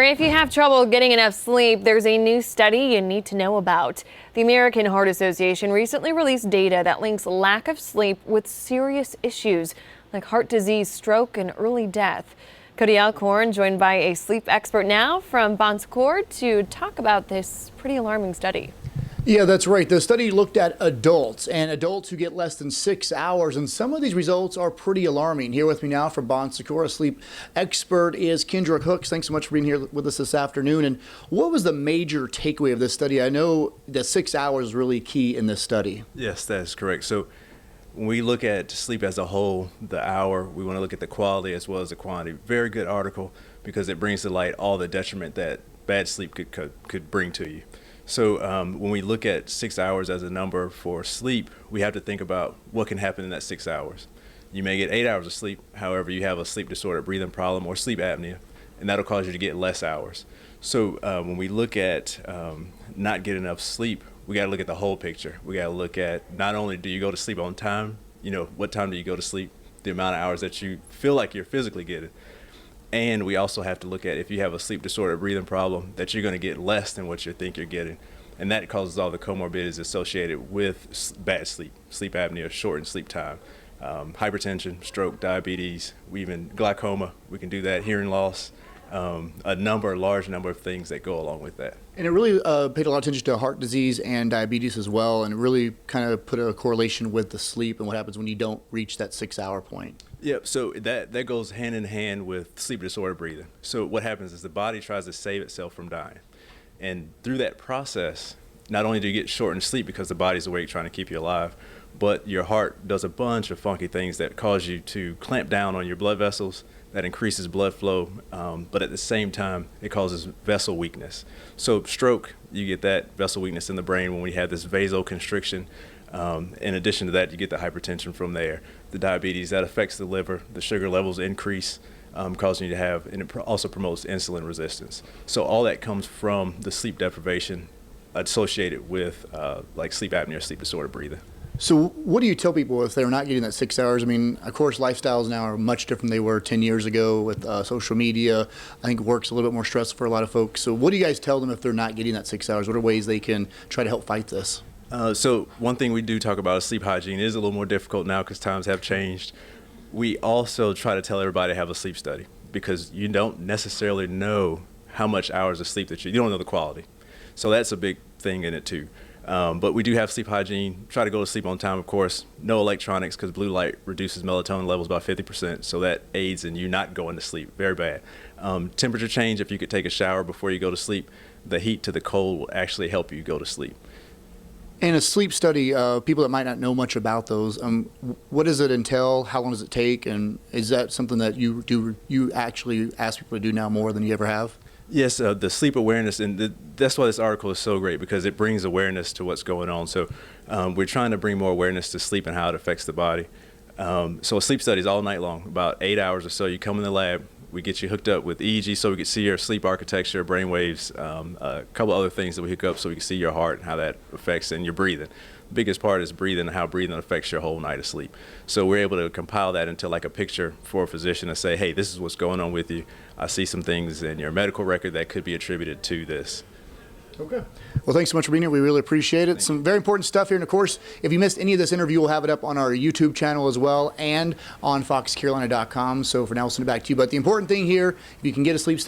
If you have trouble getting enough sleep, there's a new study you need to know about. The American Heart Association recently released data that links lack of sleep with serious issues like heart disease, stroke, and early death. Cody Alcorn joined by a sleep expert now from Bon Secours to talk about this pretty alarming study. Yeah, that's right. The study looked at adults who get less than 6 hours, and some of these results are pretty alarming. Here with me now from Bon Secours, a sleep expert, is Kendra Hooks. Thanks so much for being here with us this afternoon. And what was the major takeaway of this study? I know that 6 hours is really key in this study. Yes, that is correct. So when we look at sleep as a whole, the hour, we want to look at the quality as well as the quantity. Very good article because it brings to light all the detriment that bad sleep could bring to you. So when we look at 6 hours as a number for sleep, we have to think about what can happen in that 6 hours. You may get 8 hours of sleep, however, you have a sleep disorder, breathing problem, or sleep apnea, and that'll cause you to get less hours. So when we look at not getting enough sleep, we got to look at the whole picture. We got to look at not only do you go to sleep on time, what time do you go to sleep, the amount of hours that you feel like you're physically getting. And we also have to look at if you have a sleep disorder, breathing problem, that you're going to get less than what you think you're getting. And that causes all the comorbidities associated with bad sleep, sleep apnea, shortened sleep time, hypertension, stroke, diabetes, even glaucoma. We can do that, hearing loss, a large number of things that go along with that. And it really paid a lot of attention to heart disease and diabetes as well, and it really kind of put a correlation with the sleep and what happens when you don't reach that 6 hour point. Yep, so that goes hand in hand with sleep disorder breathing. So what happens is the body tries to save itself from dying. And through that process, not only do you get shortened sleep because the body's awake trying to keep you alive, but your heart does a bunch of funky things that cause you to clamp down on your blood vessels, that increases blood flow, but at the same time, it causes vessel weakness. So stroke, you get that vessel weakness in the brain when we have this vasoconstriction. In addition to that, you get the hypertension from there. The diabetes, that affects the liver. The sugar levels increase, causing you to have, and it also promotes insulin resistance. So all that comes from the sleep deprivation associated with like sleep apnea or sleep disorder breathing. So what do you tell people if they're not getting that 6 hours? I mean, of course, lifestyles now are much different than they were 10 years ago with social media. I think work's a little bit more stressful for a lot of folks. So what do you guys tell them if they're not getting that 6 hours? What are ways they can try to help fight this? So one thing we do talk about is sleep hygiene. It is a little more difficult now because times have changed. We also try to tell everybody to have a sleep study because you don't necessarily know how much hours of sleep that you don't know the quality. So that's a big thing in it too. But we do have sleep hygiene. Try to go to sleep on time, of course. No electronics because blue light reduces melatonin levels by 50%. So that aids in you not going to sleep. Very bad. Temperature change, if you could take a shower before you go to sleep, the heat to the cold will actually help you go to sleep. And a sleep study, people that might not know much about those, what does it entail? How long does it take? And is that something that you actually ask people to do now more than you ever have? Yes, the sleep awareness, and that's why this article is so great because it brings awareness to what's going on. So we're trying to bring more awareness to sleep and how it affects the body. So a sleep study is all night long, about 8 hours or so. You come in the lab, we get you hooked up with EEG so we can see your sleep architecture, brain waves, a couple other things that we hook up so we can see your heart and how that affects and your breathing. The biggest part is breathing and how breathing affects your whole night of sleep. So we're able to compile that into like a picture for a physician and say, hey, this is what's going on with you. I see some things in your medical record that could be attributed to this. Okay. Well, thanks so much for being here. We really appreciate it. Some very important stuff here. And of course, if you missed any of this interview, we'll have it up on our YouTube channel as well and on foxcarolina.com. So for now, we'll send it back to you. But the important thing here, if you can get a sleep study,